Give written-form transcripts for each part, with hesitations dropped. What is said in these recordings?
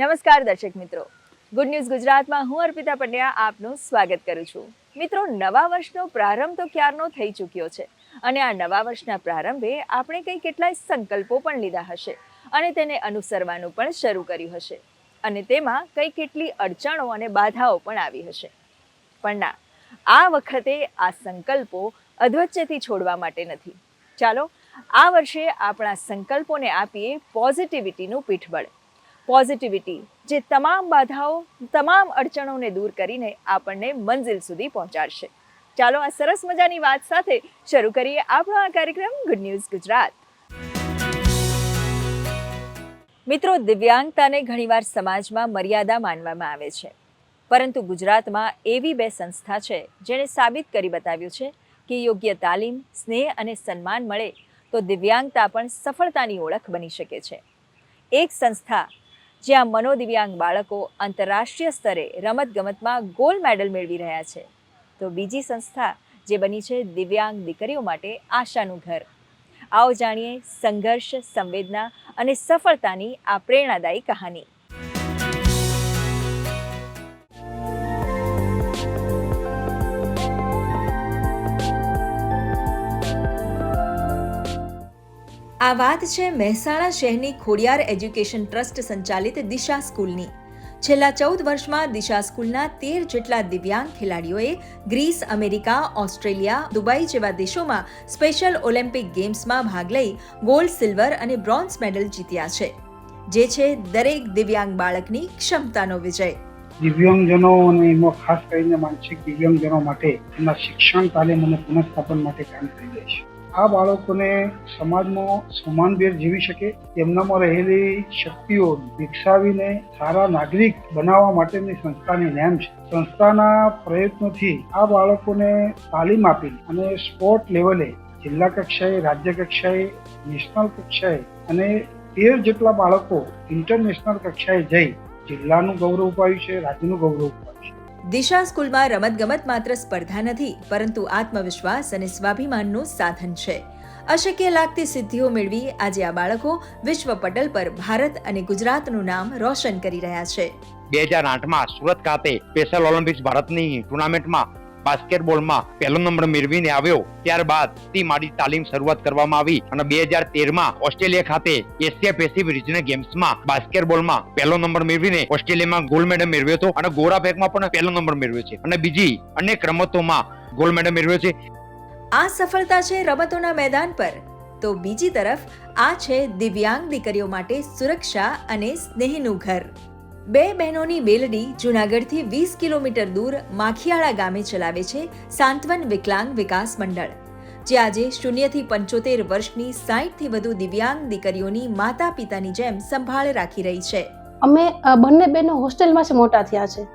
નમસ્કાર દર્શક મિત્રો, ગુડ ન્યૂઝ ગુજરાતમાં હું અર્પિતા પંડ્યા આપનું સ્વાગત કરું છું. મિત્રો, નવા વર્ષનો પ્રારંભ તો ક્યારનો થઈ ચૂક્યો છે અને આ નવા વર્ષના પ્રારંભે આપણે કેટલાય સંકલ્પો પણ લીધા હશે અને તેને અનુસરવાનું પણ શરૂ કર્યું હશે અને તેમાં કેટલી અડચણો અને બાધાઓ પણ આવી હશે. પણ ના, આ વખતે આ સંકલ્પો અધવચ્ચેથી છોડવા માટે નથી. ચાલો આ વર્ષે આપણા સંકલ્પોને આપીએ પોઝિટિવિટીનું પીઠબળ. પોઝિટિવિટી જે તમામ બાધાઓ, તમામ અડચણોને દૂર કરીને આપણને મંજિલ સુધી પહોંચાડશે. ચાલો આ સરસ મજાની વાત સાથે શરૂ કરીએ આપણો આ કાર્યક્રમ ગુડ ન્યૂઝ ગુજરાત. મિત્રો, દિવ્યાંગતાને ઘણીવાર સમાજમાં મર્યાદા માનવામાં આવે છે, પરંતુ ગુજરાતમાં એવી બે સંસ્થા છે જેણે સાબિત કરી બતાવ્યું છે કે યોગ્ય તાલીમ, સ્નેહ અને સન્માન મળે તો દિવ્યાંગતા પણ સફળતાની ઓળખ બની શકે છે. એક સંસ્થા જ્યાં મનોદિવ્યાંગ બાળકો આંતરરાષ્ટ્રીય સ્તરે રમતગમતમાં ગોલ્ડ મેડલ મેળવી રહ્યા છે, તો બીજી સંસ્થા જે બની છે દિવ્યાંગ દીકરીઓ માટે આશાનું ઘર. આવો જાણીએ સંઘર્ષ, સંવેદના અને સફળતાની આ પ્રેરણાદાયી કહાની. આ વાત છે મહેસાણા શહેરની ખોડિયાર એજ્યુકેશન ટ્રસ્ટ સંચાલિત દિશા સ્કૂલની. છેલ્લા 14 વર્ષમાં દિશા સ્કૂલના 13 જેટલા દિવ્યાંગ ખેલાડીઓએ ગ્રીસ, અમેરિકા, ઓસ્ટ્રેલિયા, દુબઈ જેવા દેશોમાં સ્પેશિયલ ઓલિમ્પિક ગેમ્સમાં ભાગ લઈ ગોલ્ડ, સિલ્વર અને બ્રોન્ઝ મેડલ જીત્યા છે, જે છે દરેક દિવ્યાંગ બાળકની ક્ષમતાનો વિજય. દિવ્યાંગજનો અને એમાં ખાસ કરીને માનસિક દિવ્યાંગજનો માટે એમના શિક્ષણ, તાલીમ અને પુનઃસ્થાપન માટે કામ કરી રહી છે. આ બાળકોને સમાજમાં સમાનભેર જીવી શકે, તેમનામાં રહેલી શક્તિઓ વિકસાવીને સારા નાગરિક બનાવવા માટેની સંસ્થાની નેમ છે. સંસ્થાના પ્રયત્નોથી આ બાળકોને તાલીમ આપી અને સ્પોર્ટ લેવલે જિલ્લા કક્ષાએ, રાજ્ય કક્ષાએ, નેશનલ કક્ષાએ અને 13 જેટલા બાળકો ઇન્ટરનેશનલ કક્ષાએ જઈ જિલ્લાનું ગૌરવ અપાવ્યું છે, રાજ્યનું ગૌરવ અપાવ્યું છે. દિશા સ્કૂલમાં રમતગમત માત્ર સ્પર્ધા નથી, પરંતુ આત્મવિશ્વાસ અને સ્વાભિમાનનું સાધન છે. અશક્ય લાગતી સિદ્ધિઓ મેળવી આજે આ બાળકો વિશ્વ પટલ પર ભારત અને ગુજરાતનું નામ રોશન કરી રહ્યા છે. 2008માં સુરત ખાતે સ્પેશિયલ ઓલિમ્પિક્સ ભારતની ટુર્નામેન્ટમાં બાસ્કેટબોલમાં પહેલો નંબર મેળવીને આવ્યો. ત્યારબાદ થી મારી તાલીમ શરૂઆત કરવામાં આવી અને 2013માં ઓસ્ટ્રેલિયા ખાતે એશિયા પેસિફિક રિજનલ ગેમ્સમાં બાસ્કેટબોલમાં પહેલો નંબર મેળવીને ઓસ્ટ્રેલિયામાં ગોલ્ડ મેડલ મેળવ્યો હતો અને ગોરા ફેંકમાં પણ પહેલો નંબર મેળવ્યો છે અને બીજી અનેક રમતોમાં ગોલ્ડ મેડલ મેળવ્યો છે. આ સફળતા છે રમતોના મેદાન પર, તો બીજી તરફ આ છે દિવ્યાંગ દીકરીઓ માટે સુરક્ષા અને સ્નેહનું ઘર. બે બહેનોની બેલડી જૂનાગઢથી 20 કિલોમીટર દૂર માખિયાળા ગામે ચલાવે છે સાંત્વન વિકલાંગ વિકાસ મંડળ, જે આજે 0 થી 75 વર્ષની 60 થી વધુ દિવ્યાંગ દીકરીઓની માતા પિતાની જેમ સંભાળ રાખી રહી છે. અમે બંને બહેનો હોસ્ટેલમાં જ મોટા થયા છે.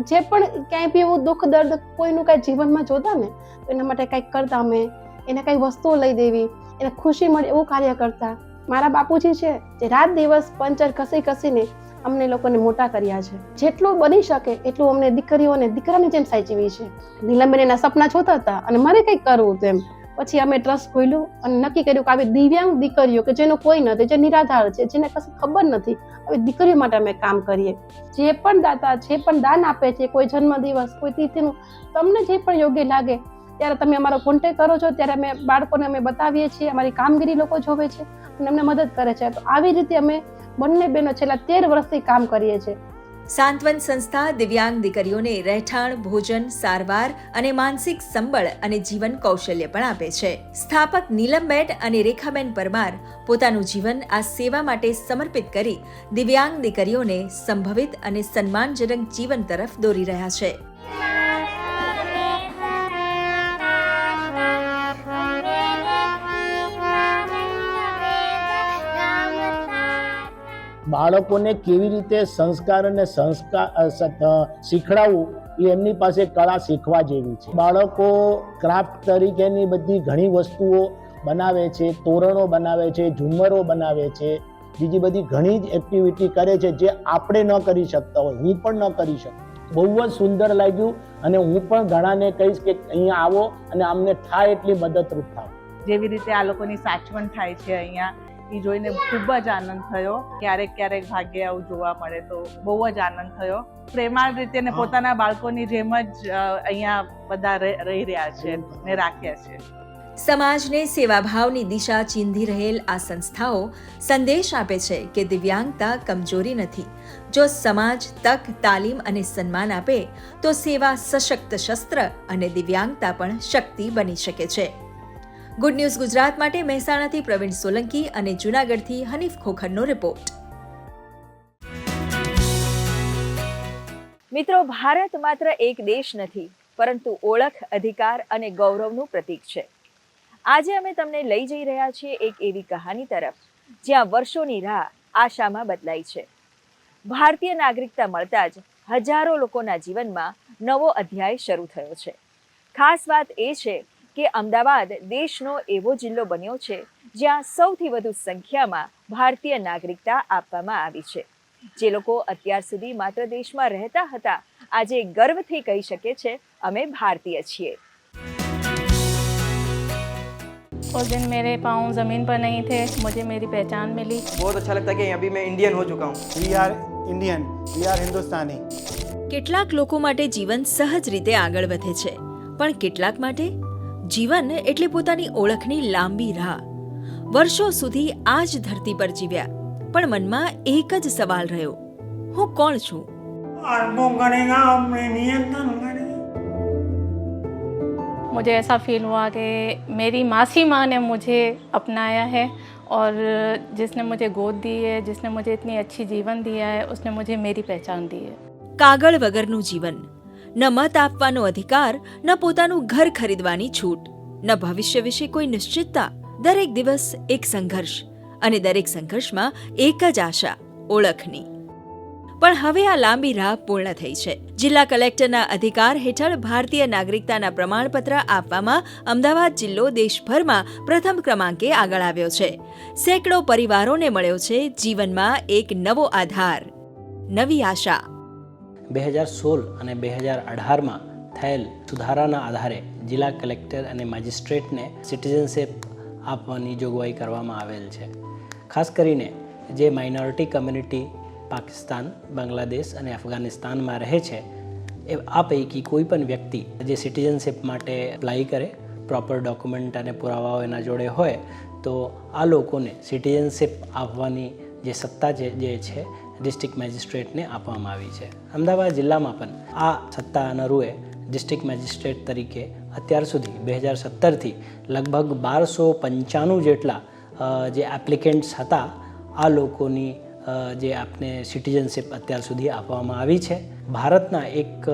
જે પણ ક્યાંય બી એવું દુઃખ દર્દ કોઈનું કાંઈ જીવનમાં જોતા ને તો એના માટે કંઈક કરતા, અમે એને કંઈ વસ્તુઓ લઈ દેવી, એને ખુશી મળે એવું કાર્ય કરતા. મારા બાપુજી છે જે રાત દિવસ પંચર ઘસીને અમને લોકોને મોટા કર્યા છે. જેટલું બની શકે એટલું અમને દીકરીઓને દીકરાની જેમ સાચવી છે. નીલમબેન એના સપના જોતા હતા અને મારે કંઈક કરવું હતું એમ. પછી અમે ટ્રસ્ટ ખોલ્યું અને નક્કી કર્યું કે આવી દિવ્યાંગ દીકરીઓ કે જેનો કોઈ નથી, જે નિરાધાર છે, જેને કશું ખબર નથી, આવી દીકરીઓ માટે અમે કામ કરીએ. જે પણ દાતા, જે પણ દાન આપે છે, કોઈ જન્મદિવસ, કોઈ તિથિનું, તમને જે પણ યોગ્ય લાગે ત્યારે તમે અમારો કોન્ટેક્ટ કરો છો, ત્યારે અમે બાળકોને અમે બતાવીએ છીએ. અમારી કામગીરી લોકો જોવે છે અને અમને મદદ કરે છે. તો આવી રીતે અમે બંને બહેનો છેલ્લા 13 વર્ષથી કામ કરીએ છીએ. સાંત્વન સંસ્થા દિવ્યાંગ દીકરીઓને રહેઠાણ, ભોજન, સારવાર અને માનસિક સંબળ અને જીવન કૌશલ્ય પણ આપે છે. સ્થાપક નીલમબેન અને રેખાબેન પરમાર પોતાનું જીવન આ સેવા માટે સમર્પિત કરી દિવ્યાંગ દીકરીઓને સંભવિત અને સન્માનજનક જીવન તરફ દોરી રહ્યા છે. બાળકોને કેવી રીતે સંસ્કાર અને શીખડાવવું એ એમની પાસે કળા શીખવા જેવી છે. બાળકો ક્રાફ્ટ તરીકેની બધી ઘણી વસ્તુઓ બનાવે છે, તોરણો બનાવે છે, ઝુમ્મરો બનાવે છે, બીજી બધી ઘણી જ એક્ટિવિટી કરે છે જે આપણે ન કરી શકતા હોય, હું પણ ન કરી શકું. બહુ જ સુંદર લાગ્યું અને હું પણ ઘણાને કહીશ કે અહીંયા આવો અને અમને થાય એટલી મદદરૂપ થાવ. જેવી રીતે આ લોકોની સાચવણ થાય છે અહીંયા, એ જોઈને ખૂબ જ આનંદ થયો. ક્યારેક ક્યારેક ભાગ્ય આવું જોવા મળે તો બહુ જ આનંદ થયો. પ્રેમાળ રીતે ને પોતાના બાળકોની જેમ જ અહીંયા બધા રહી રહ્યા છે ને રાખ્યા છે. સમાજને સેવાભાવની દિશા ચીંધી રહેલ આ સંસ્થાઓ સંદેશ આપે છે કે દિવ્યાંગતા કમજોરી નથી. જો સમાજ તક, તાલીમ અને સન્માન આપે તો સેવા સશક્ત શસ્ત્ર અને દિવ્યાંગતા પણ શક્તિ બની શકે છે. ગુડ ન્યૂઝ ગુજરાત માટે મહેસાણાથી પ્રવીણ સોલંકી અને જૂનાગઢથી હનીફ ખોખરનો રિપોર્ટ. મિત્રો, ભારત માત્ર એક દેશ નથી, પરંતુ ઓળખ, અધિકાર અને ગૌરવનું પ્રતીક છે. આજે અમે તમને લઈ જઈ રહ્યા છીએ એક એવી કહાની તરફ જ્યાં વર્ષોની રાહ આશામાં બદલાઈ છે. ભારતીય નાગરિકતા મળતા જ હજારો લોકોના જીવનમાં નવો અધ્યાય શરૂ થયો છે. ખાસ વાત એ છે કે અમદાવાદ દેશનો એવો જિલ્લો બન્યો છે જ્યાં સૌથી વધુ સંખ્યામાં ભારતીય નાગરિકતા આપવામાં આવી છે. જે લોકો અત્યાર સુધી માત્ર દેશમાં રહેતા હતા, આજે ગર્વથી કહી શકે છે, અમે ભારતીય છીએ. उस दिन मेरे पाँव ज़मीन पर नहीं थे, मुझे मेरी पहचान मिली. बहुत अच्छा लगता है कि अभी मैं इंडियन हो चुका हूँ. We are Indian, we are Hindustani. કેટલાક લોકો માટે જીવન સહજ રીતે આગળ વધે છે, પણ કેટલાક માટે જીવન એટલે પોતાની ઓળખની લાંબી રાહ. વર્ષો સુધી આ જ ધરતી પર જીવ્યા, પણ મનમાં એક જ સવાલ રહ્યો, હું કોણ છું? मुझे ऐसा फील हुआ कि मेरी मासी माँ ने मुझे अपनाया है और जिसने मुझे गोद दी है, जिसने मुझे इतनी अच्छी जीवन दिया है, उसने मुझे मेरी पहचान दी है. કાગળ વગરનું જીવન, ન મત આપવાનો અધિકાર, ન પોતાનું ઘર ખરીદવાની છૂટ, ન ભવિષ્ય વિશે કોઈ નિશ્ચિતતા. દરેક દિવસ એક સંઘર્ષ, અને દરેક સંઘર્ષમાં એક જ આશા, ઓળખની. પણ હવે આ લાંબી રાહ પૂર્ણ થઈ છે. જિલ્લા કલેક્ટરના અધિકાર હેઠળ ભારતીય નાગરિકતાના પ્રમાણપત્ર આપવામાં અમદાવાદ જિલ્લો દેશભરમાં પ્રથમ ક્રમાંકે આગળ આવ્યો છે. સેંકડો પરિવારોને મળ્યો છે જીવનમાં એક નવો આધાર, નવી આશા. 2016 અને 2018માં થયેલ સુધારાના આધારે જિલ્લા કલેક્ટર અને મેજિસ્ટ્રેટને સિટીઝનશીપ આપવાની જોગવાઈ કરવામાં આવેલ છે. ખાસ કરીને જે માઇનોરિટી કમ્યુનિટી પાકિસ્તાન, બાંગ્લાદેશ અને અફઘાનિસ્તાનમાં રહે છે, એ આ પૈકી કોઈ પણ વ્યક્તિ જે સિટીઝનશીપ માટે એપ્લાય કરે, પ્રોપર ડોક્યુમેન્ટ અને પુરાવાઓ એના જોડે હોય, તો આ લોકોને સિટીઝનશીપ આપવાની જે સત્તા જે છે ડિસ્ટ્રિક્ટ મેજિસ્ટ્રેટને આપવામાં આવી છે. અમદાવાદ જિલ્લામાં પણ આ સત્તા અનરૂએ ડિસ્ટ્રિક્ટ મેજિસ્ટ્રેટ તરીકે અત્યાર સુધી 2017થી લગભગ 1295 જેટલા જે એપ્લિકેન્ટ્સ હતા, આ લોકોની જે આપને સિટીઝનશીપ અત્યાર સુધી આપવામાં આવી છે. ભારતના એક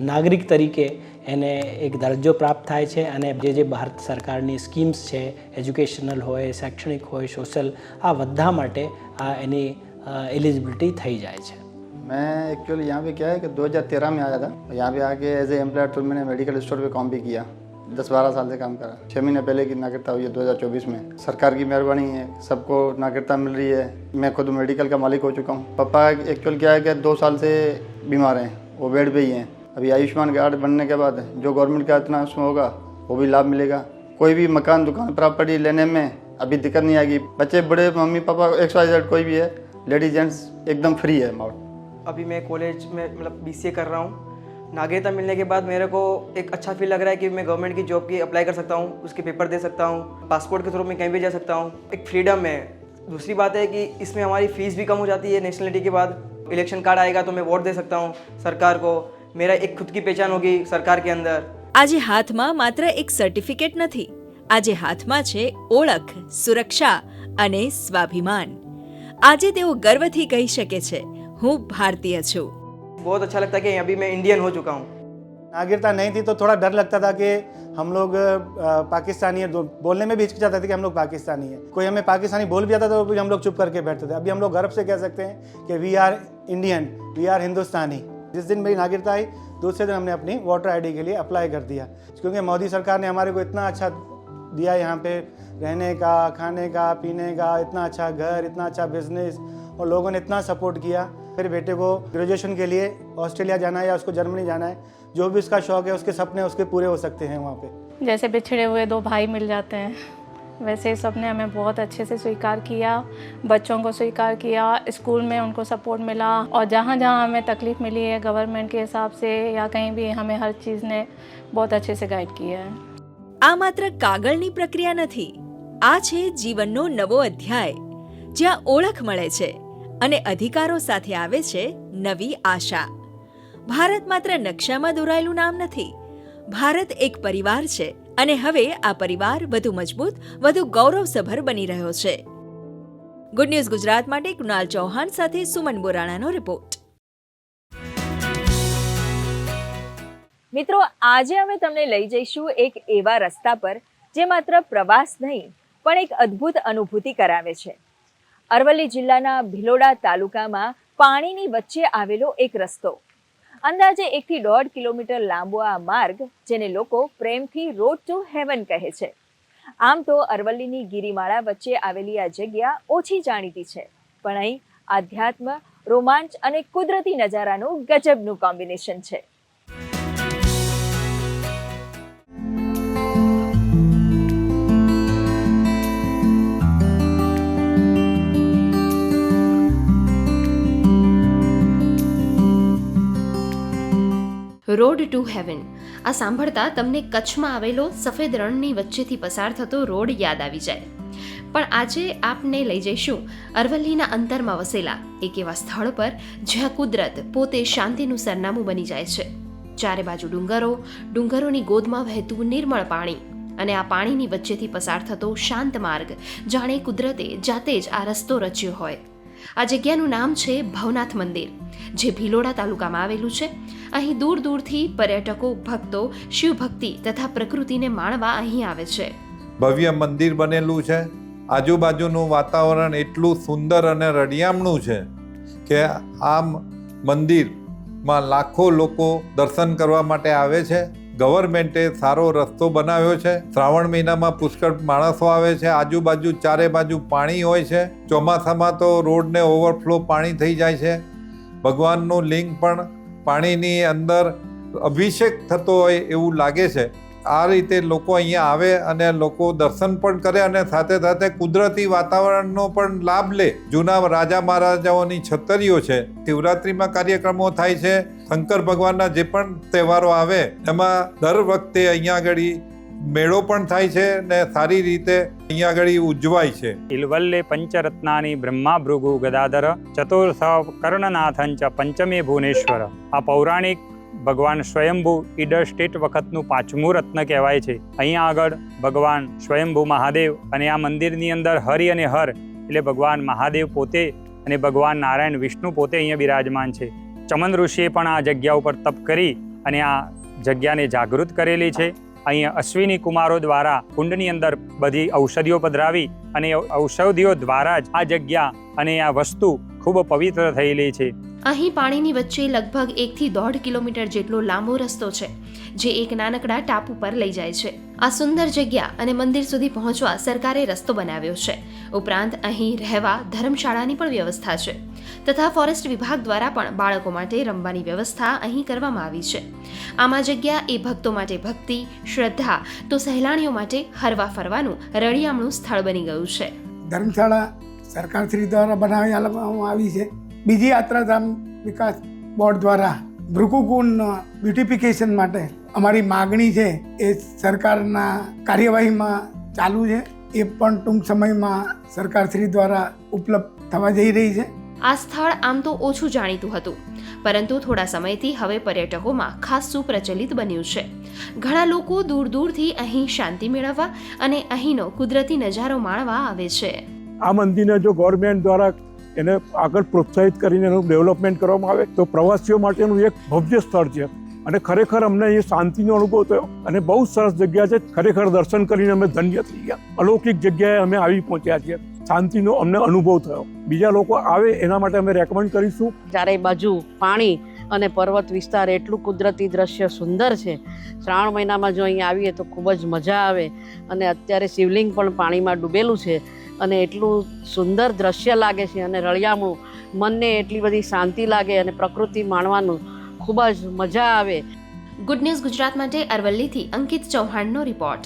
નાગરિક તરીકે એને એક દરજ્જો પ્રાપ્ત થાય છે અને જે ભારત સરકારની સ્કીમ્સ છે, એજ્યુકેશનલ હોય, શૈક્ષણિક હોય, સોશિયલ, આ બધા માટે આ એની एलिजिबिलिटी થઈ જાય છે. मैं एक्चुअली यहाँ पे क्या है कि 2013 में आया था. यहाँ पे आके एज ए एम्प्लॉयर तो मैंने मेडिकल स्टोर पे काम भी किया. 10-12 साल से काम करा. 6 महीने पहले की नागरिकता हुई है 2024 में. सरकार की मेहरबानी है, सबको नागरिकता मिल रही है. मैं खुद मेडिकल का मालिक हो चुका हूँ. पापा एक्चुअल क्या है कि 2 साल से बीमार हैं, वो बेड पे ही हैं. अभी आयुष्मान कार्ड बनने के बाद जो गवर्नमेंट का इतना उसमें होगा वो भी लाभ मिलेगा. कोई भी मकान, दुकान, प्रॉपर्टी लेने में अभी दिक्कत नहीं आएगी. बच्चे बड़े, मम्मी पापा, XYZ कोई भी है, लेडीज जेंट्स एकदम फ्री है अमाउंट. अभी मैं कॉलेज में मतलब BCA कर रहा हूँ. नागरिकता मिलने के बाद मेरे को एक अच्छा फील लग रहा है कि मैं गवर्नमेंट की जॉब की अप्लाई कर सकता हूँ, उसके पेपर दे सकता हूँ, पासपोर्ट के थ्रू मैं कहीं भी जा सकता हूँ. एक फ्रीडम है. दूसरी बात है कि इसमें हमारी फीस भी कम हो जाती है. नेशनलिटी के बाद इलेक्शन कार्ड आएगा तो मैं वोट दे सकता हूँ सरकार को. मेरा एक खुद की पहचान होगी सरकार के अंदर. આજે હાથમાં માત્ર એક સર્ટિફિકેટ નથી, આજે હાથમાં છે ઓળખ, સુરક્ષા અને સ્વાભિમાન. આજે તેઓ ગર્વથી કહી શકે છે, હું ભારતીય છું. बहुत अच्छा लगता है कि अभी मैं इंडियन हो चुका हूँ. नागरिकता नहीं थी तो थोड़ा डर लगता था कि हम लोग पाकिस्तानी है, बोलने में भी हिचकिचाते थे कि हम लोग पाकिस्तानी है. कोई हमें पाकिस्तानी बोल भी आता था तो भी हम लोग चुप करके बैठते थे. अभी हम लोग गर्व से कह सकते हैं कि we are Indian, we are Hindustani. जिस दिन मेरी नागरिकता आई, दूसरे दिन हमने अपनी वोटर ID के लिए अप्लाई कर दिया, क्योंकि मोदी सरकार ने हमारे को इतना अच्छा दिया, यहाँ पे रहने का, खाने का, पीने का, इतना अच्छा घर, इतना अच्छा बिजनेस, और लोगों ने इतना सपोर्ट किया. मेरे बेटे को ग्रेजुएशन के लिए ऑस्ट्रेलिया जाना है या उसको जर्मनी जाना है, जो भी उसका शौक है, उसके सपने उसके पूरे हो सकते हैं वहाँ पे. जैसे बिछड़े हुए 2 भाई मिल जाते हैं, वैसे सबने हमें बहुत अच्छे से स्वीकार किया, बच्चों को स्वीकार किया, स्कूल में उनको सपोर्ट मिला और जहाँ जहाँ हमें तकलीफ़ मिली है गवर्नमेंट के हिसाब से या कहीं भी हमें हर चीज़ ने बहुत अच्छे से गाइड किया है। આ માત્ર કાગળની પ્રક્રિયા નથી, આ છે જીવનનો નવો અધ્યાય, જ્યાં ઓળખ મળે છે અને અધિકારો સાથે આવે છે નવી આશા. ભારત માત્ર નકશામાં દોરાયેલું નામ નથી, ભારત એક પરિવાર છે અને હવે આ પરિવાર વધુ મજબૂત, વધુ ગૌરવસભર બની રહ્યો છે. ગુડ ન્યૂઝ ગુજરાત માટે કૃણાલ ચૌહાણ સાથે સુમન બોરાણાનો રિપોર્ટ. મિત્રો, આજે અમે તમને લઈ જઈશું એક એવા રસ્તા પર જે માત્ર પ્રવાસ નહીં પણ એક અદ્ભુત અનુભૂતિ કરાવે છે. અરવલ્લી જિલ્લાના ભિલોડા તાલુકામાં પાણીની વચ્ચે આવેલો એક રસ્તો. અંદાજે 1 થી 1.5 કિલોમીટર લાંબો આ માર્ગ, જેને લોકો પ્રેમથી રોડ ટુ હેવન કહે છે. આમ તો અરવલ્લીની ગિરિમાળા વચ્ચે આવેલી આ જગ્યા ઓછી જાણીતી છે, પણ અહીં આધ્યાત્મ, રોમાંચ અને કુદરતી નજારાનું ગજબનું કોમ્બિનેશન છે. રોડ ટુ હેવન આ સાંભળતા તમને કચ્છમાં આવેલો સફેદ રણની વચ્ચેથી પસાર થતો રોડ યાદ આવી જાય. પણ આજે આપને લઈ જઈશું અરવલ્લીના અંતરમાં વસેલા એક એવા સ્થળ પર જ્યાં કુદરત પોતે શાંતિનું સરનામું બની જાય છે. ચારે બાજુ ડુંગરો, ડુંગરોની ગોદમાં વહેતું નિર્મળ પાણી અને આ પાણીની વચ્ચેથી પસાર થતો શાંત માર્ગ, જાણે કુદરતે જાતે જ આ રસ્તો રચ્યો હોય. આ જગ્યાનું નામ છે ભવનાથ મંદિર, જે ભિલોડા તાલુકામાં આવેલું છે. અહીં દૂર દૂરથી પર્યટકો, ભક્તો શિવભક્તિ તથા પ્રકૃતિને માણવા અહીં આવે છે. ભવ્ય મંદિર બનેલું છે. આજુબાજુનું વાતાવરણ એટલું સુંદર અને રળિયામણું છે કે આ મંદિરમાં લાખો લોકો દર્શન કરવા માટે આવે છે. ગવર્મેન્ટે સારો રસ્તો બનાવ્યો છે. શ્રાવણ મહિનામાં પુષ્કળ માણસો આવે છે. આજુબાજુ ચારે બાજુ પાણી હોય છે. ચોમાસામાં તો રોડને ઓવરફ્લો પાણી થઈ જાય છે. ભગવાનનું લિંગ પણ પાણીની અંદર અભિષેક થતો હોય એવું લાગે છે. આ રીતે લોકો અહીંયા આવે અને લોકો દર્શન પણ કરે અને સાથે સાથે કુદરતી વાતાવરણનો પણ લાભ લે. જૂના રાજા મહારાજાઓની છતરીઓ છે. શિવરાત્રિમાં કાર્યક્રમો થાય છે. શંકર ભગવાનના જે પણ તહેવારો આવે એમાં દર વખતે અહીંયા આગળ મેળો પણ થાય છે ને સારી રીતે અહીંયા આગળ ઉજવાય છે. ઇલવલ્લે પંચરત્નાની બ્રહ્મા ભૃગુ ગદાધર ચતુર્થ કર્ણનાથંચ પંચમે ભુવનેશ્વર. આ પૌરાણિક ભગવાન સ્વયંભૂ ઈડર સ્ટેટ વખતનું 5મું રત્ન કહેવાય છે. અહીંયા આગળ ભગવાન સ્વયંભૂ મહાદેવ અને આ મંદિરની અંદર હરિ અને હર એટલે ભગવાન મહાદેવ પોતે અને ભગવાન નારાયણ વિષ્ણુ પોતે અહીંયા બિરાજમાન છે. ચમન ઋષિએ પણ આ જગ્યા ઉપર તપ કરી અને આ જગ્યાને જાગૃત કરેલી છે. અહીંયા અશ્વિની કુમારો દ્વારા કુંડની અંદર બધી ઔષધિઓ પધરાવી અને ઔષધિઓ દ્વારા જ આ જગ્યા અને આ વસ્તુ ખૂબ પવિત્ર થયેલી છે. અહીં પાણીની વચ્ચે લગભગ 1 થી 1.5 કિલોમીટર જેટલો લાંબો રસ્તો છે, જે એક નાનકડા ટાપુ પર લઈ જાય છે. આ સુંદર જગ્યા અને મંદિર સુધી પહોંચવા સરકારે રસ્તો બનાવ્યો છે. ઉપરાંત અહીં રહેવા ધર્મશાળાની પણ વ્યવસ્થા છે તથા ફોરેસ્ટ વિભાગ દ્વારા પણ બાળકો માટે રમવાની વ્યવસ્થા અહીં કરવામાં આવી છે. આમાં જગ્યા એ ભક્તો માટે ભક્તિ, શ્રદ્ધા તો સહેલાણીઓ માટે હરવા ફરવાનું રળિયામણું સ્થળ બની ગયું છે. ધર્મશાળા સરકારશ્રી દ્વારા બનાવવામાં આવી છે. બીજી યાત્રાધામ વિકાસ બોર્ડ દ્વારા ભૃગુકુંડ બ્યુટિફિકેશન માટે અમારી માગણી છે એ સરકારના કાર્યવાહીમાં ચાલુ છે. એ પણ ટૂંક સમયમાં સરકારશ્રી દ્વારા ઉપલબ્ધ થવા જઈ રહી છે. આ સ્થળ આમ તો ઓછું જાણીતું હતું, પરંતુ થોડા સમયથી હવે પર્યટકોમાં ખાસ સુપ્રચલિત બન્યું છે. ઘણા લોકો દૂર દૂરથી અહીં શાંતિ મેળવવા અને અહીંનો કુદરતી નજારો માણવા આવે છે. આ મંદિરને જો ગવર્મેન્ટ દ્વારા એને આગળ પ્રોત્સાહિત કરીને એનું ડેવલપમેન્ટ કરવામાં આવે તો પ્રવાસીઓ માટેનું એક ભવ્ય સ્થળ છે અને ખરેખર અમને એ શાંતિનો અનુભવ થયો અને બહુ સરસ જગ્યા છે. ખરેખર દર્શન કરીને અમે ધન્ય થઈ ગયા. અલૌકિક જગ્યાએ અમે આવી પહોંચ્યા છીએ. શાંતિનો અમને અનુભવ થયો. બીજા લોકો આવે એના માટે અમે રેકમેન્ડ કરીશું. ચારે બાજુ પાણી અને પર્વત વિસ્તાર, એટલું કુદરતી દ્રશ્ય સુંદર છે. શ્રાવણ મહિનામાં જો અહીંયા આવીએ તો ખૂબ જ મજા આવે. અને અત્યારે શિવલિંગ પણ પાણીમાં ડૂબેલું છે અને એટલું સુંદર દ્રશ્ય લાગે છે અને રળિયામણું, મનને એટલી બધી શાંતિ લાગે અને પ્રકૃતિ માણવાનું ખૂબ જ મજા આવે. ગુડ ન્યૂઝ ગુજરાત માટે અરવલ્લીથી અંકિત ચૌહાણનો રિપોર્ટ.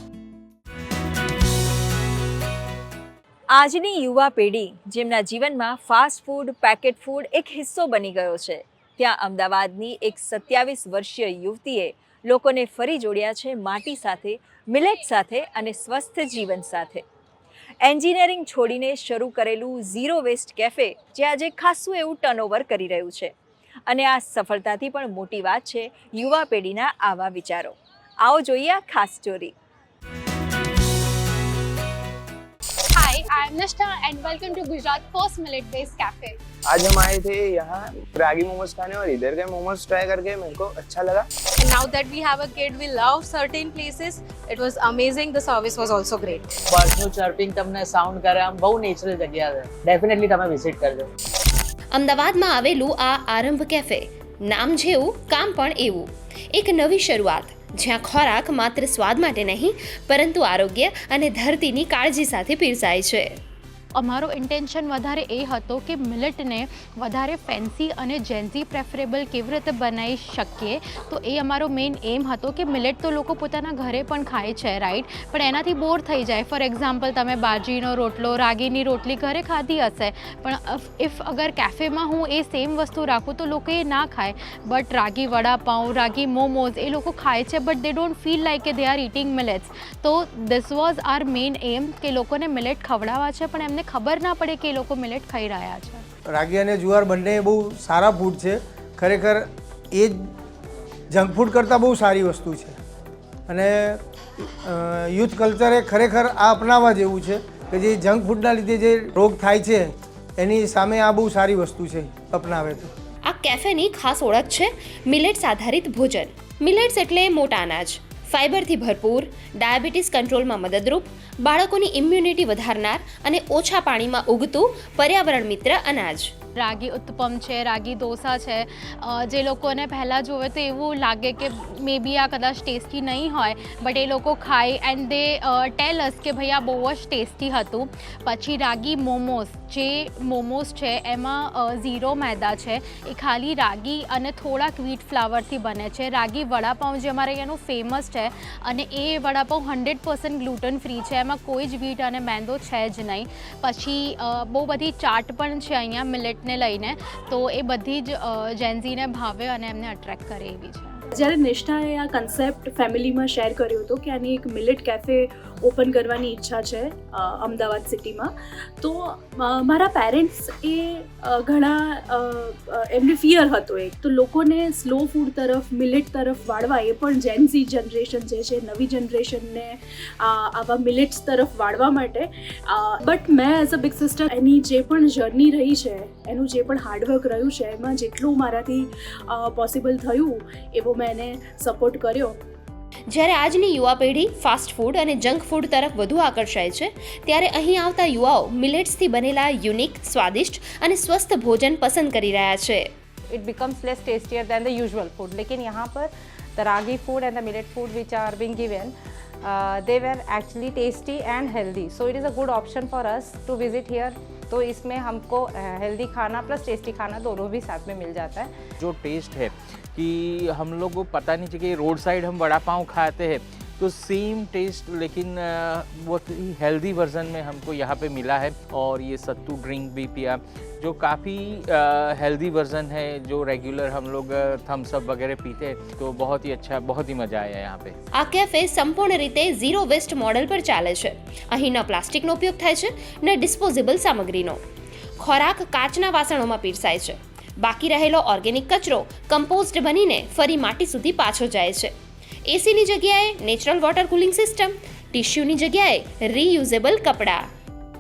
આજની યુવા પેઢી જેમના જીવનમાં ફાસ્ટ ફૂડ, પેકેટ ફૂડ એક હિસ્સો બની ગયો છે, ત્યાં અમદાવાદની એક 27 વર્ષીય યુવતીએ લોકોને ફરી જોડ્યા છે માટી સાથે, મિલેટ સાથે અને સ્વસ્થ જીવન સાથે. એન્જિનિયરિંગ છોડીને શરૂ કરેલું ઝીરો વેસ્ટ કેફે જે આજે ખાસું એવું ટર્નઓવર કરી રહ્યું છે. અને આ સફળતાથી પણ મોટી વાત છે યુવા પેઢીના આવા વિચારો. આવો જોઈએ આ ખાસ story. Hi, I am Nishta and welcome to Gujarat first millet based cafe. आज हम आए थे यहाँ रागी मोमोज खाने और इधर के मोमोज ट्राई करके मेरे को अच्छा लगा. And now that we have a kid, we love certain places. It was amazing. The service was also great. બર્ડનું ચર્પિંગ તમને સાઉન્ડ કરે, આમ બહુ નેચરલ જગ્યા છે. ડેફિનેટલી તમે વિઝિટ કરજો. અમદાવાદમાં આવેલું આ આરંભ કેફે, નામ જેવું કામ પણ એવું. એક નવી શરૂઆત જ્યાં ખોરાક માત્ર સ્વાદ માટે નહીં પરંતુ આરોગ્ય અને ધરતીની કાળજી સાથે પીરસાય છે. અમારો ઇન્ટેન્શન વધારે એ હતો કે મિલેટને વધારે ફેન્સી અને જેન્સી પ્રેફરેબલ કેવી રીતે બનાવી શકીએ. તો એ અમારો મેઇન એમ હતો કે મિલેટ તો લોકો પોતાના ઘરે પણ ખાય છે, રાઈટ, પણ એનાથી બોર થઈ જાય. ફોર એક્ઝામ્પલ, તમે બાજરીનો રોટલો, રાગીની રોટલી ઘરે ખાધી હશે, પણ ઇફ અગર કેફેમાં હું એ સેમ વસ્તુ રાખું તો લોકો એ ના ખાય. બટ રાગી વડાપાઉં, રાગી મોમોઝ એ લોકો ખાય છે, but they don't feel like કે દે આર ઇટિંગ મિલેટ્સ. તો ધીસ વોઝ આર મેઇન એમ કે લોકોને મિલેટ ખવડાવવા છે પણ એમને ખબર ના પડે કે એ લોકો મિલેટ ખાઈ રહ્યા છે. રાગી અને જુવાર બંને બહુ સારા ફૂડ છે. ખરેખર એ જ જંક ફૂડ કરતાં બહુ સારી વસ્તુ છે અને યુથ કલ્ચરે ખરેખર આ અપનાવવા જેવું છે કે જે જંક ફૂડના લીધે જે રોગ થાય છે એની સામે આ બહુ સારી વસ્તુ છે, અપનાવે તો. આ કેફેની ખાસ ઓળખ છે મિલેટ્સ આધારિત ભોજન. મિલેટ્સ એટલે મોટા અનાજ, ફાઇબરથી ભરપૂર, ડાયાબિટીસ કંટ્રોલમાં મદદરૂપ, બાળકોની ઇમ્યુનિટી વધારનાર અને ઓછા પાણીમાં ઉગતું પર્યાવરણ મિત્ર અનાજ. રાગી ઉત્તપમ છે, રાગી ઢોસા છે, જે લોકોને પહેલાં જોવે તો એવું લાગે કે મે બી આ કદાચ ટેસ્ટી નહીં હોય, બટ એ લોકો ખાય એન્ડ દે ટેલ અસ કે ભાઈ આ બહુ જ ટેસ્ટી હતું. પછી રાગી મોમોઝ, જે મોમોઝ છે એમાં ઝીરો મેદા છે, એ ખાલી રાગી અને થોડાક વ્હીટ ફ્લાવરથી બને છે. રાગી વડાપાઉં જે અમારે અહીંયાનું ફેમસ છે અને એ વડાપાઉં 100% ગ્લુટન ફ્રી છે, એમાં કોઈ જ વ્હીટ અને મેંદો છે જ નહીં. પછી બહુ બધી ચાટ પણ છે અહીંયા મિલેટને લઈને, તો એ બધી જ જેન્ઝીને ભાવે અને એમને અટ્રેક્ટ કરે એવી છે. જ્યારે નિષ્ઠાએ આ કન્સેપ્ટ ફેમિલીમાં શેર કર્યો હતો કે આની એક મિલેટ કેફે ઓપન કરવાની ઈચ્છા છે અમદાવાદ સિટીમાં, તો મારા પેરેન્ટ્સ એ ઘણા એમને ફિયર હતો એક તો લોકોને સ્લો ફૂડ તરફ, મિલેટ તરફ વાળવા, એ પણ જેન્ઝી જનરેશન જે છે, નવી જનરેશનને આવા મિલેટ્સ તરફ વાળવા માટે. બટ મેં એઝ અ બિગ સિસ્ટર એની જે પણ જર્ની રહી છે, એનું જે પણ હાર્ડવર્ક રહ્યું છે, એમાં જેટલું મારાથી પોસિબલ થયું એવો મેં એને સપોર્ટ કર્યો. જ્યારે આજની યુવા પેઢી ફાસ્ટ ફૂડ અને જંક ફૂડ તરફ વધુ આકર્ષાય છે, ત્યારે અહીં આવતા યુવાઓ મિલેટ્સથી બનેલા યુનિક, સ્વાદિષ્ટ અને સ્વસ્થ ભોજન પસંદ કરી રહ્યા છે. It becomes less tastier than the usual food. लेकिन यहाँ पर the ragi food and the millet food which are being given, they were actually tasty and healthy. So it is a good option for us to visit here. तो इसमें हमको healthy खाना plus tasty खाना दोनों भी साथ में मिल जाता है. जो टेस्ट है कि हम लोग को पता नहीं चाहिए कि रोड साइड हम वड़ा पाव खाते हैं तो सेम टेस्ट लेकिन बहुत ही हेल्दी वर्जन में हमको यहाँ पे मिला है. और ये सत्तू ड्रिंक भी पिया जो काफ़ी हेल्दी वर्जन है, जो रेगुलर हम लोग थम्स अप वगैरह पीते हैं, तो बहुत ही अच्छा, बहुत ही मज़ा आया यहाँ पे. આ કેફે સંપૂર્ણ રીતે ઝીરો વેસ્ટ મોડેલ પર ચાલે છે. અહીં ન પ્લાસ્ટિકનો ઉપયોગ થાય છે ન ડિસ્પોઝેબલ સામગ્રીનો. ખોરાક કાચના વાસણોમાં પીરસાય છે. બાકી રહેલો ઓર્ગેનિક કચરો કમ્પોસ્ટ બનીને ફરી માટી સુધી પાછો જાય છે. એસીની જગ્યાએ નેચરલ વોટર કુલિંગ સિસ્ટમ, ટિશ્યુની જગ્યાએ રીયુઝેબલ કપડાં.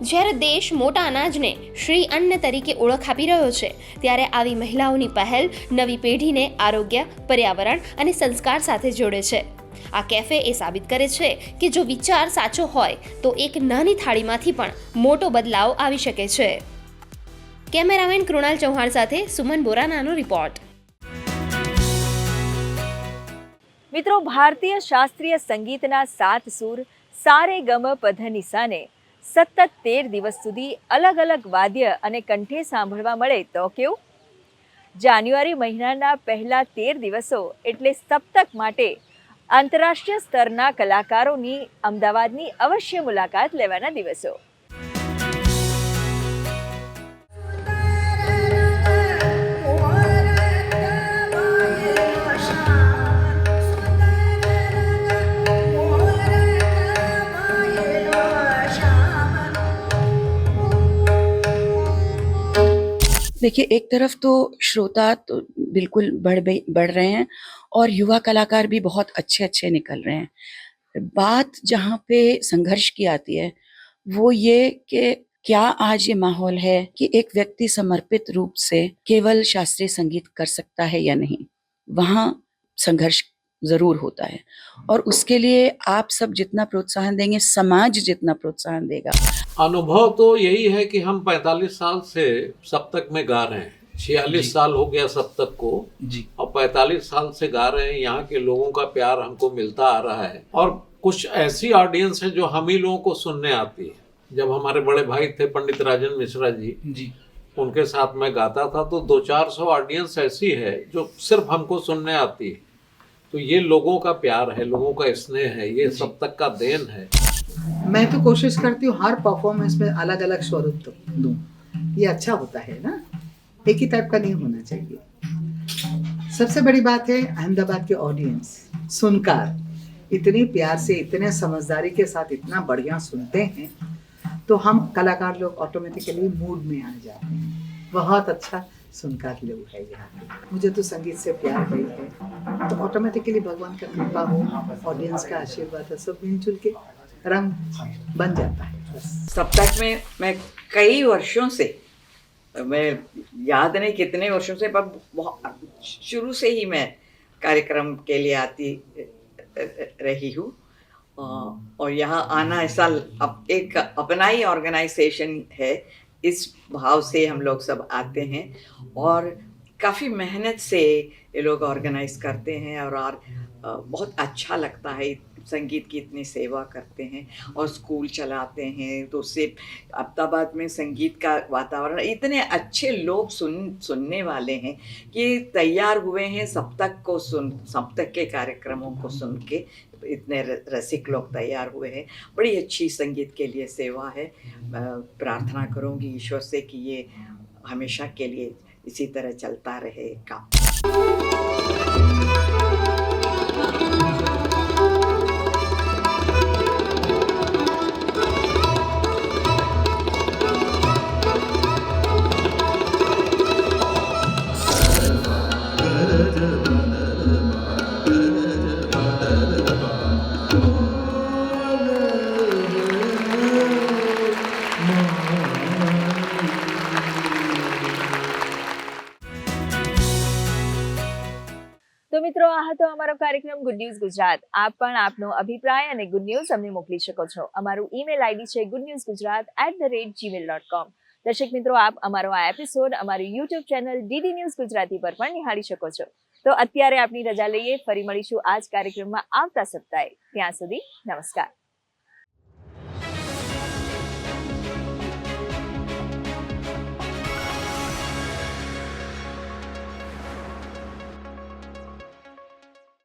જ્યારે દેશ મોટા અનાજને શ્રી અન્ન તરીકે ઓળખ આપી રહ્યો છે, ત્યારે આવી મહિલાઓની પહેલ નવી પેઢીને આરોગ્ય, પર્યાવરણ અને સંસ્કાર સાથે જોડે છે. આ કેફે એ સાબિત કરે છે કે જો વિચાર સાચો હોય તો એક નાની થાળીમાંથી પણ મોટો બદલાવ આવી શકે છે. કેમેરામેન કૃણાલ ચૌહાણ સાથે સુમન બોરાનાનો રિપોર્ટ. મિત્રો, ભારતીય શાસ્ત્રીય સંગીતના 7 સૂર સારે ગમ પધનિસાને સતત 13 દિવસ સુધી અલગ અલગ વાદ્ય અને કંઠે સાંભળવા મળે તો કેવું? જાન્યુઆરી મહિનાના પહેલા 13 દિવસો એટલે સપ્તક માટે આંતરરાષ્ટ્રીય સ્તરના કલાકારોની અમદાવાદની અવશ્ય મુલાકાત લેવાના દિવસો. देखिए, एक तरफ तो श्रोता तो बिल्कुल बढ़ रहे हैं और युवा कलाकार भी बहुत अच्छे अच्छे निकल रहे हैं। बात जहाँ पे संघर्ष की आती है वो ये कि क्या आज ये माहौल है कि एक व्यक्ति समर्पित रूप से केवल शास्त्रीय संगीत कर सकता है या नहीं, वहाँ संघर्ष जरूर होता है। और उसके लिए आप सब जितना प्रोत्साहन देंगे, समाज जितना प्रोत्साहन देगा। अनुभव तो यही है कि हम 45 साल से सप्तक में गा रहे हैं। 46 साल हो गया सप्तक को जी, और 45 साल से गा रहे हैं। यहाँ के लोगों का प्यार हमको मिलता आ रहा है और कुछ ऐसी ऑडियंस है जो हम ही लोगों को सुनने आती है। जब हमारे बड़े भाई थे पंडित राजन मिश्रा जी, उनके साथ मैं गाता था तो 200-400 ऑडियंस ऐसी है जो सिर्फ हमको सुनने आती है। तो ये लोगों का प्यार है, लोगों का स्नेह है, ये सप्तक का देन है। मैं तो कोशिश करती हूँ हर परफॉर्मेंस में अलग अलग स्वरूप दूँ। ये अच्छा होता है ना, एक ही टाइप का नहीं होना चाहिए। सबसे बड़ी बात है अहमदाबाद के ऑडियंस, सुनकार इतनी प्यार से, इतने समझदारी के साथ इतना बढ़िया सुनते हैं तो हम कलाकार लोग ऑटोमेटिकली मूड में आ जाते हैं। बहुत अच्छा सुनकार लोग है यहाँ पे। मुझे तो संगीत से प्यार है तो ऑटोमेटिकली भगवान का कृपा हो, ऑडियंस का आशीर्वाद है, सब मिलजुल के रंग बन जाता है। सप्तक में मैं कई वर्षों से, मैं याद नहीं कितने वर्षों से, पर शुरू से ही मैं कार्यक्रम के लिए आती रही हूँ और यहाँ आना ऐसा अब एक अपना ही ऑर्गेनाइजेशन है, इस भाव से हम लोग सब आते हैं और काफ़ी मेहनत से ये लोग ऑर्गेनाइज करते हैं और बहुत अच्छा लगता है। संगीत की इतनी सेवा करते हैं और स्कूल चलाते हैं, तो उससे अहमदाबाद में संगीत का वातावरण, इतने अच्छे लोग सुनने वाले हैं कि तैयार हुए हैं सप्तक के कार्यक्रमों को सुन के। इतने रसिक लोग तैयार हुए हैं, बड़ी अच्छी संगीत के लिए सेवा है। प्रार्थना करूँगी ईश्वर से कि ये हमेशा के लिए इसी तरह चलता रहे काम। તો મિત્રો, આ હતો અમારો કાર્યક્રમ ગુડ ન્યૂઝ ગુજરાત. આપ પણ આપનો અભિપ્રાય અને ગુડ ન્યૂઝ અમને મોકલી શકો છો. અમારું ઈમેલ આઈડી છે goodnewsgujarat@gmail.com. દર્શક મિત્રો, આપ અમારો આ એપિસોડ અમારી YouTube channel DD news Gujarati પર પણ નિહાળી શકો છો. તો અત્યારે આપની રજા લઈએ, ફરી મળીશું આ જ કાર્યક્રમમાં આવતા સપ્તાહે. ત્યાં સુધી નમસ્કાર.